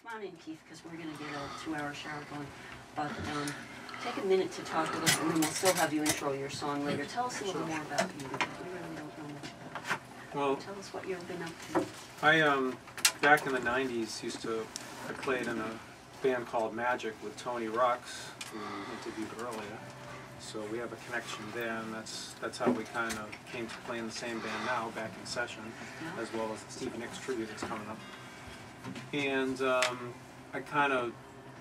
Come on in, Keith, because we're going to get a 2-hour shower going. But take a minute to talk with us, and then we'll still have you intro your song later. Tell us a little more about you, because we really don't know much about you. Well, tell us what you've been up to. I, back in the 90s, I played in a band called Magic with Tony Rocks, who we interviewed earlier. So we have a connection there, and that's how we kind of came to play in the same band now, back in session, as well as the Stevie Nicks tribute that's coming up. And I kind of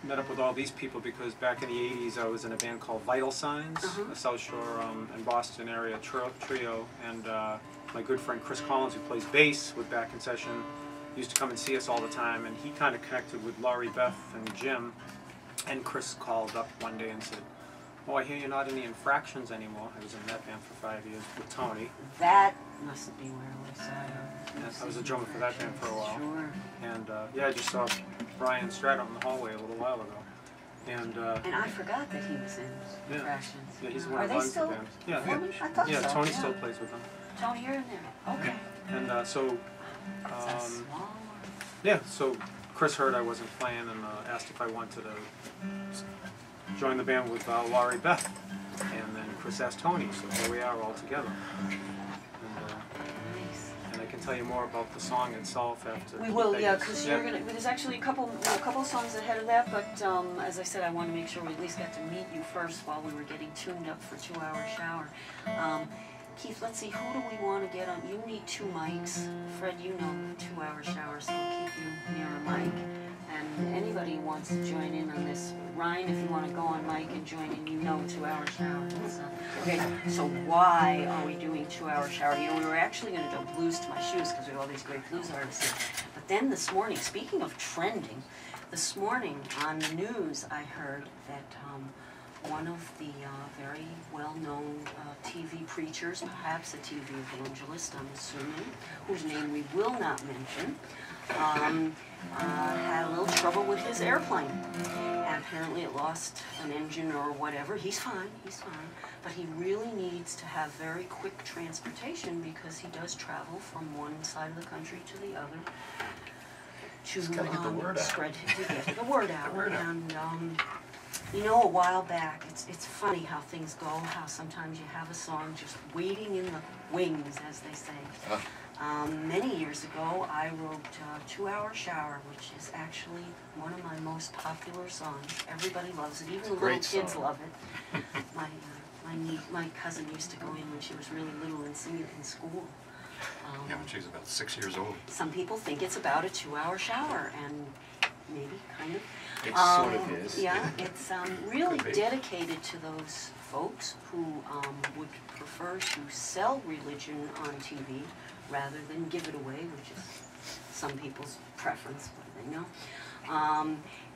met up with all these people because back in the 80s I was in a band called Vital Signs, a South Shore and Boston area trio, and my good friend Chris Collins, who plays bass with Back in Session, used to come and see us all the time, and he kind of connected with Laurie, Beth, and Jim, and Chris called up one day and said, "Oh, I hear you're not in the Infractions anymore." I was in that band for 5 years with Tony. That must be where we saw you. Yeah, I was a drummer for that band for a while. Sure. And yeah, I just saw Brian Stratt out in the hallway a little while ago. And I forgot that he was in Infractions. Yeah, he's one of the still bands. Yeah, I thought yeah, so. Tony still plays with them. Tony, you're in there. Okay. And so, yeah, so Chris heard I wasn't playing and asked if I wanted to join the band with Laurie, Beth. And then Chris asked Tony, so here we are all together. And I can tell you more about the song itself after. We will, yeah, because you're gonna. There's actually a couple songs ahead of that, but as I said, I want to make sure we at least got to meet you first while we were getting tuned up for 2-hour shower. Keith, let's see, who do we want to get on? You need 2 mics. Fred, you know 2-hour shower, so we'll keep you near a mic. And anybody who wants to join in on this, Ryan, if you want to go on mic and join in, you know 2-hour shower. Okay, so why are we doing 2-hour shower? You know, we were actually going to do Blues to My Shoes because we have all these great blues artists here. But then this morning, speaking of trending, this morning on the news I heard that one of the very well-known TV preachers, perhaps a TV evangelist, I'm assuming, whose name we will not mention, had a little trouble with his airplane. And apparently it lost an engine or whatever. He's fine, but he really needs to have very quick transportation because he does travel from one side of the country to the other to get the word out. To get the word out. And you know, a while back, it's funny how things go, how sometimes you have a song just waiting in the wings, as they say. Many years ago, I wrote 2-hour shower, which is actually one of my most popular songs. Everybody loves it, even the little kids love it. My cousin used to go in when she was really little and sing it in school. Yeah, when she was about 6 years old. Some people think it's about a 2-hour shower, and maybe, kind of. It sort of is. Yeah, it's really dedicated to those folks who would prefer to sell religion on TV rather than give it away, which is some people's preference, what do they know.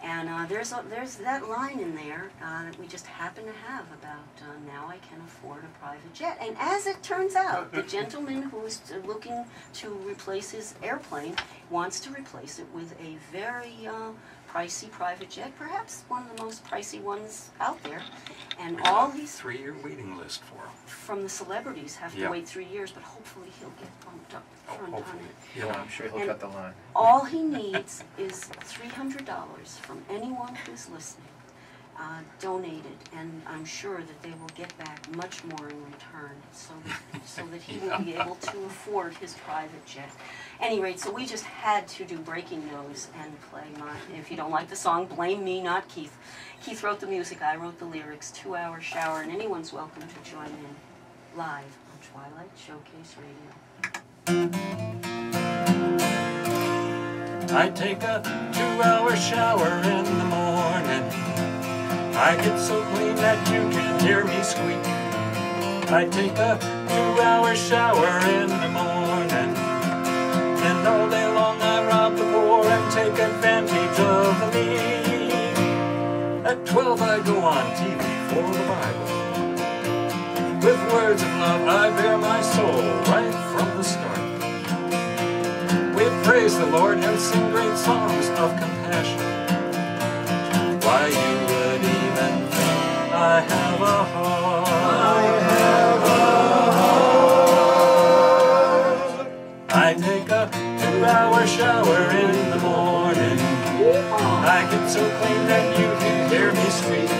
And there's that line in there that we just happen to have about now I can afford a private jet. And as it turns out, the gentleman who's looking to replace his airplane wants to replace it with a very pricey private jet, perhaps one of the most pricey ones out there. And all these 3-year waiting list for him. From the celebrities have to wait 3 years, but hopefully he'll get bumped up front on it. Yeah, I'm sure he'll cut the line. All he needs is $300 from anyone who's listening, donated, and I'm sure that they will get back much more in return, so that he will be able to afford his private jet. At any rate, so we just had to do Breaking News and play mine. If you don't like the song, blame me, not Keith. Keith wrote the music, I wrote the lyrics, 2-hour shower, and anyone's welcome to join in live on Twilight Showcase Radio. I take a 2-hour shower in the morning. I get so clean that you can hear me squeak. I take a 2-hour shower in the morning. And all day long I rob the poor and take advantage of the meek. At 12 I go on TV for the Bible. With words of love I bear my soul right from the start. We praise the Lord and sing great songs of compassion. Why you would even think I have a heart. I have a heart. I take a 2-hour shower in the morning. I get so clean that you can hear me squeak.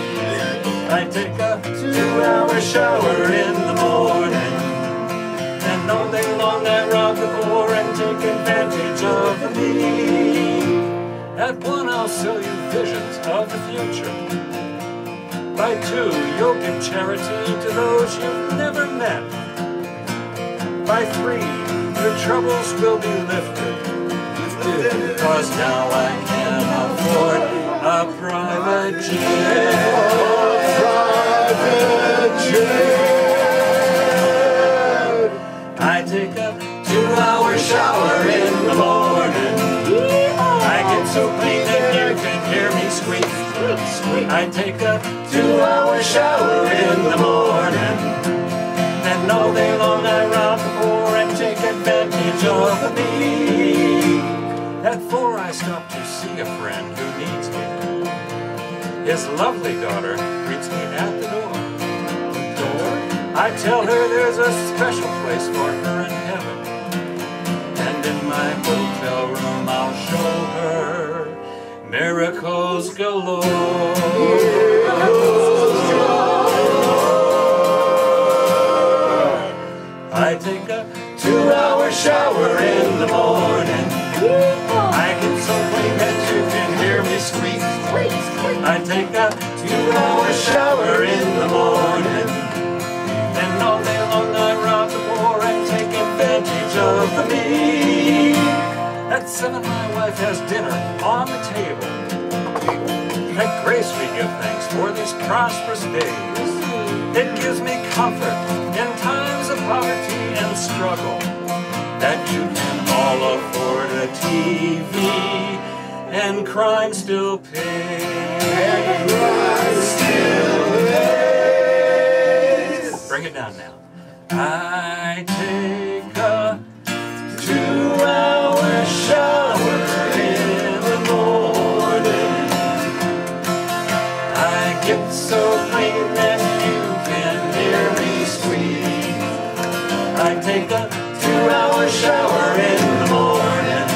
I take a 2-hour shower in the morning, and all day long I rob the poor and take advantage of the meek. At 1 I'll sell you visions of the future. By 2 you'll give charity to those you've never met. By 3 your troubles will be lifted, cause now I can afford a private jet. I take a 2-hour shower in the morning. I get so clean that you can hear me squeak. I take a 2-hour shower in the morning, and all day long I rob the poor and take advantage of the meek. At 4 I stop to see a friend who needs me. His lovely daughter greets me at the door. I tell her there's a special place for her in heaven, and in my hotel room I'll show her miracles galore. I take a 2-hour shower in the morning. I get so clean that you can hear me squeak. I take a 2-hour shower in the morning, and all day long I rob the poor and take advantage of the meek. At 7 my wife has dinner on the table. At Grace we give thanks for these prosperous days. It gives me comfort in times of poverty and struggle, that you can all afford a TV and crime still pays. Bring it down now. I take a 2-hour shower in the morning. I get so clean that you can hear me squeak. I take a 2-hour shower in the morning,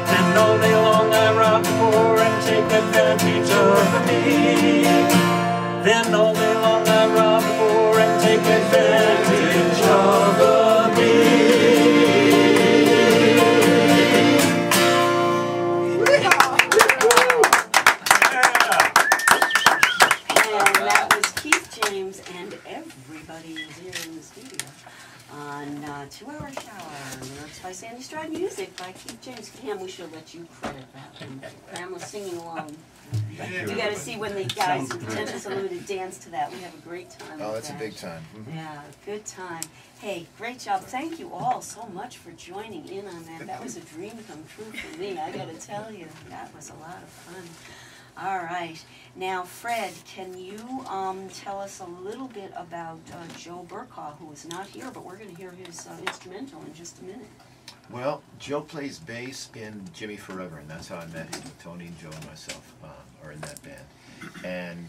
and all day long I rob the poor and take advantage of the meek. Then all day long I rob the poor and take advantage of the And that was Keith James and everybody who's here in the studio on 2-hour shower. Lyrics by Sandy Stride, music by Keith James. Cam, we should let you credit that one. Cam was singing along. You got to see when the guys in Tennis Unlimited dance to that. We have a great time. Oh, with that's a that. big time. Yeah, good time. Hey, great job. Thank you all so much for joining in on that. That was a dream come true for me. I got to tell you, that was a lot of fun. All right. Now, Fred, can you tell us a little bit about Joe Burkaw, who is not here, but we're going to hear his instrumental in just a minute. Well, Joe plays bass in Jimmy Forever, and that's how I met him. Tony and Joe and myself are in that band. And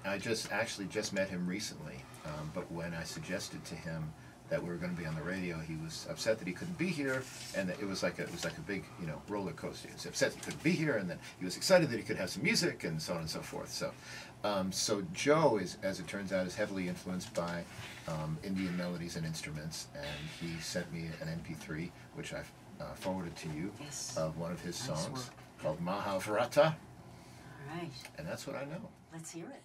I just met him recently, but when I suggested to him that we were going to be on the radio, he was upset that he couldn't be here, and that it was like a big, roller coaster. He was upset that he couldn't be here, and then he was excited that he could have some music, and so on and so forth. So Joe is, as it turns out, is heavily influenced by Indian melodies and instruments, and he sent me an MP3, which I forwarded to you, Yes. of one of his Nice songs work. called Mahavrata, All right. and that's what I know. Let's hear it.